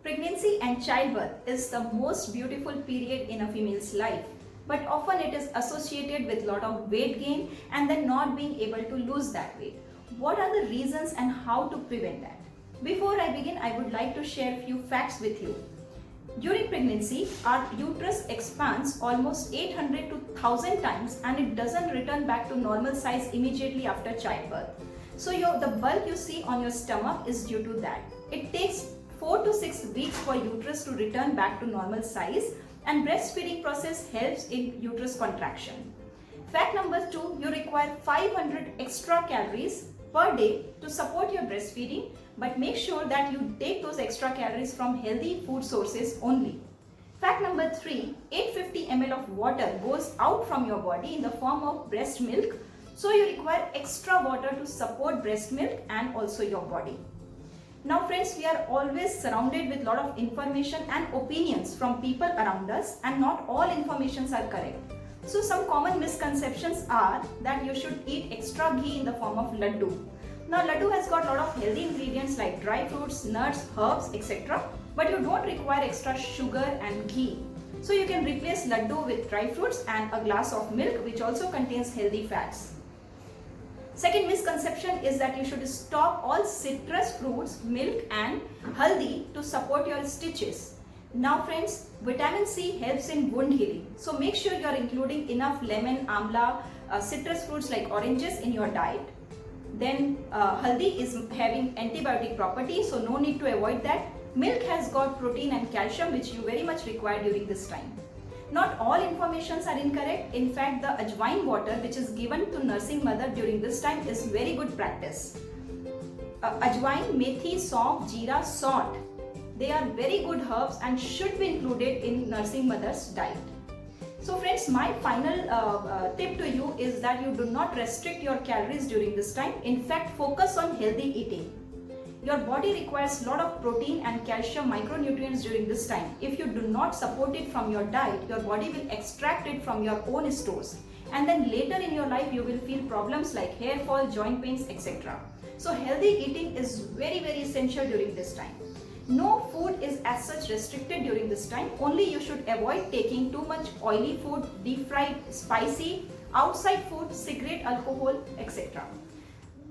Pregnancy and childbirth is the most beautiful period in a female's life, but often it is associated with lot of weight gain and then not being able to lose that weight. What are the reasons and how to prevent that? Before I begin, I would like to share a few facts with you. During pregnancy, our uterus expands almost 800 to 1000 times and it doesn't return back to normal size immediately after childbirth. So the bulk you see on your stomach is due to that. It takes 4 to 6 weeks for uterus to return back to normal size, and breastfeeding process helps in uterus contraction. Fact number 2, you require 500 extra calories per day to support your breastfeeding, but make sure that you take those extra calories from healthy food sources only. Fact number 3, 850 ml of water goes out from your body in the form of breast milk, so you require extra water to support breast milk and also your body. Now friends, we are always surrounded with lot of information and opinions from people around us, and not all informations are correct. So some common misconceptions are that you should eat extra ghee in the form of laddu. Now laddu has got a lot of healthy ingredients like dry fruits, nuts, herbs, etc. But you don't require extra sugar and ghee. So you can replace laddu with dry fruits and a glass of milk, which also contains healthy fats. Second misconception is that you should stop all citrus fruits, milk and haldi to support your stitches. Now friends, vitamin C helps in wound healing. So make sure you are including enough lemon, amla, citrus fruits like oranges in your diet. Then haldi is having antibiotic properties, so no need to avoid that. Milk has got protein and calcium, which you very much require during this time. Not all informations are incorrect. In fact, the ajwain water which is given to nursing mother during this time is very good practice. Ajwain, methi, saunf, jeera, salt, they are very good herbs and should be included in nursing mother's diet. So friends, my final tip to you is that you do not restrict your calories during this time. In fact, focus on healthy eating. Your body requires a lot of protein and calcium micronutrients during this time. If you do not support it from your diet, your body will extract it from your own stores. And then later in your life, you will feel problems like hair fall, joint pains, etc. So healthy eating is very essential during this time. No food is as such restricted during this time. Only you should avoid taking too much oily food, deep fried, spicy, outside food, cigarette, alcohol, etc.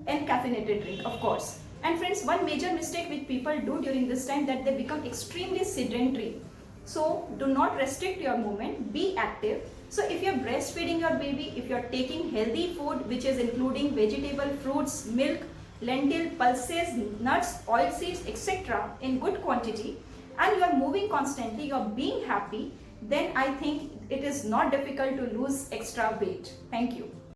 And caffeinated drink, of course. And friends, one major mistake which people do during this time, that they become extremely sedentary. So do not restrict your movement, be active. So if you're breastfeeding your baby, if you're taking healthy food which is including vegetable, fruits, milk, lentil, pulses, nuts, oil seeds, etc. in good quantity, and you are moving constantly, you are being happy, then I think it is not difficult to lose extra weight. Thank you.